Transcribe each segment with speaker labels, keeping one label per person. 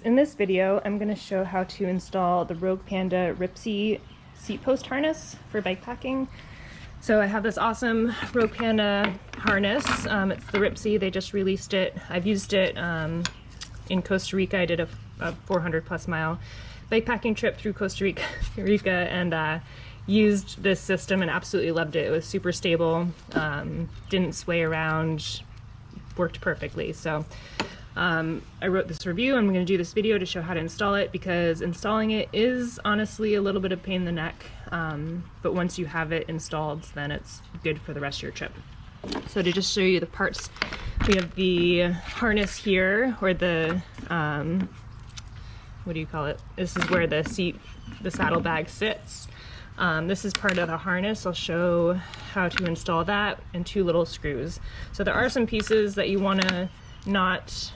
Speaker 1: in this video, I'm going to show how to install the Panda Ripsey seat post harness for bike packing. So I have this awesome Panda harness. It's the Ripsey. They just released it. I've used it in Costa Rica. I did a 400+ mile bike packing trip through Costa Rica and used this system and absolutely loved it. It was super stable, didn't sway around, worked perfectly. So I wrote this review. I'm going to do this video to show how to install it because installing it is honestly a little bit of pain in the neck, but once you have it installed, then it's good for the rest of your trip. So to just show you the parts, we have the harness here, or the what do you call it? This is where the saddlebag sits. This is part of the harness. I'll show how to install that, and 2 little screws. So there are some pieces that you want to not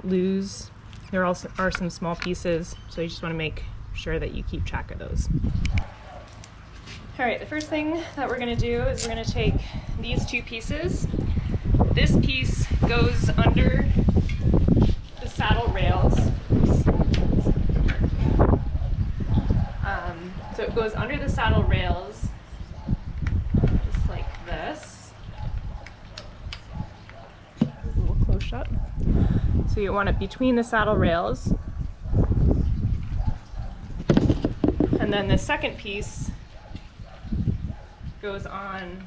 Speaker 1: lose. There also are some small pieces, so you just want to make sure that you keep track of those. All right, the first thing that we're going to do is we're going to take these 2 pieces. This piece goes under the saddle rails. So it goes under the saddle rails, just like this. A little close up. So you want it between the saddle rails. And then the second piece goes on.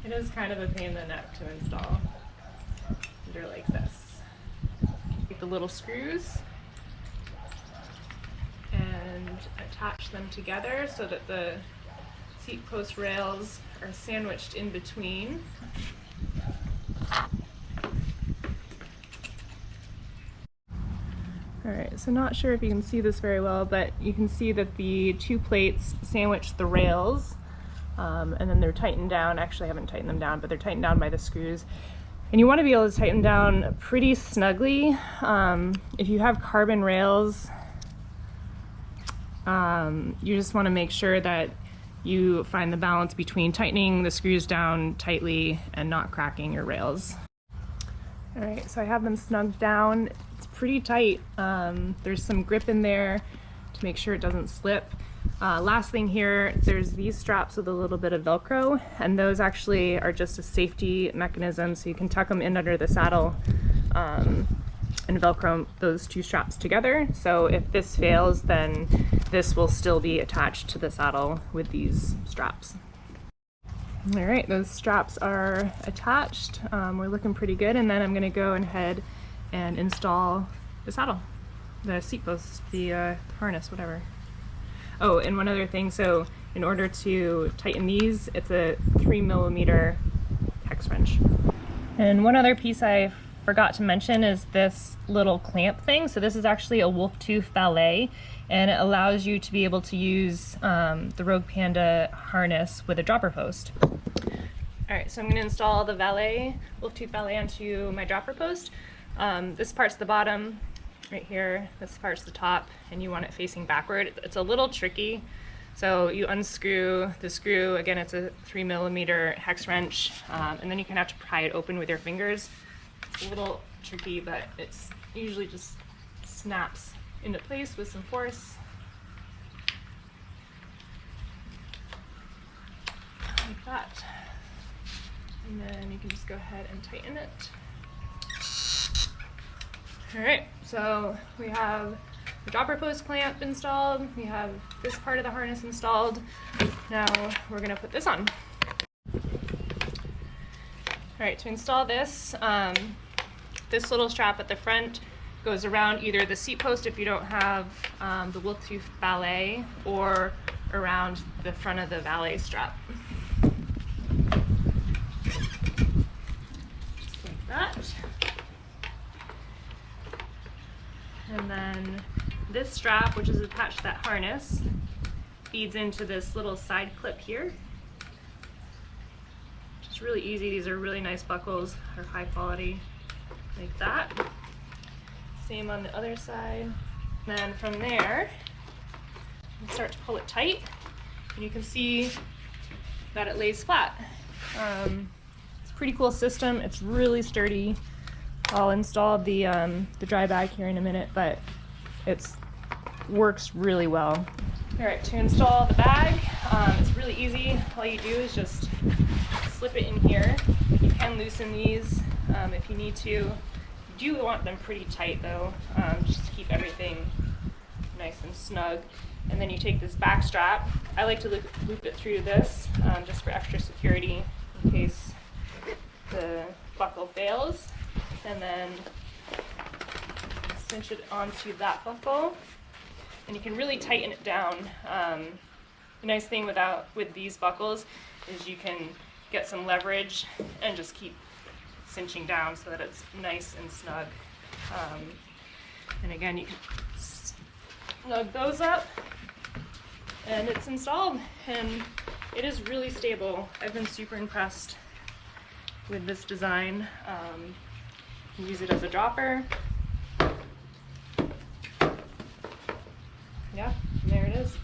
Speaker 1: It is kind of a pain in the neck to install. They're like this. Take the little screws and attach them together so that the seat post rails are sandwiched in between. Alright, so not sure if you can see this very well, but you can see that the 2 plates sandwich the rails, and then they're tightened down. Actually, I haven't tightened them down, but they're tightened down by the screws. And you want to be able to tighten down pretty snugly. If you have carbon rails, you just want to make sure that you find the balance between tightening the screws down tightly and not cracking your rails. Alright, so I have them snugged down. It's pretty tight. There's some grip in there to make sure it doesn't slip. Last thing here, there's these straps with a little bit of Velcro, and those actually are just a safety mechanism, so you can tuck them in under the saddle and Velcro those 2 straps together. So if this fails, then this will still be attached to the saddle with these straps. All right, those straps are attached. We're looking pretty good, and then I'm going to go ahead and install the saddle, the seat post, the harness, whatever. Oh, and one other thing, so in order to tighten these, it's a 3mm hex wrench. And one other piece I forgot to mention is this little clamp thing. So this is actually a wolf tooth valet, and it allows you to be able to use the Panda harness with a dropper post. All right, so I'm going to install the wolf tooth valet onto my dropper post. This part's the bottom right here, this part's the top, and you want it facing backward. It's a little tricky. So you unscrew the screw, again it's a 3mm hex wrench, and then you can have to pry it open with your fingers. It's a little tricky, but it's usually just snaps into place with some force. Like that. And then you can just go ahead and tighten it. Alright, so we have the dropper post clamp installed, we have this part of the harness installed. Now we're going to put this on. Alright, to install this, this little strap at the front goes around either the seat post if you don't have the wolf tooth valet, or around the front of the valet strap. Just like that. And then this strap, which is attached to that harness, feeds into this little side clip here. It's really easy. These are really nice buckles, they're high quality, like that. Same on the other side. And then from there, you start to pull it tight, and you can see that it lays flat. It's a pretty cool system. It's really sturdy. I'll install the dry bag here in a minute, but it's works really well. All right, to install the bag, it's really easy. All you do is just slip it in here. You can loosen these if you need to. You do want them pretty tight though, just to keep everything nice and snug. And then you take this back strap. I like to loop it through this just for extra security in case the buckle fails. And then cinch it onto that buckle. And you can really tighten it down. The nice thing with these buckles is you can get some leverage and just keep cinching down so that it's nice and snug. And again, you can snug those up and it's installed, and it is really stable. I've been super impressed with this design. You can use it as a dropper. Yeah, and there it is.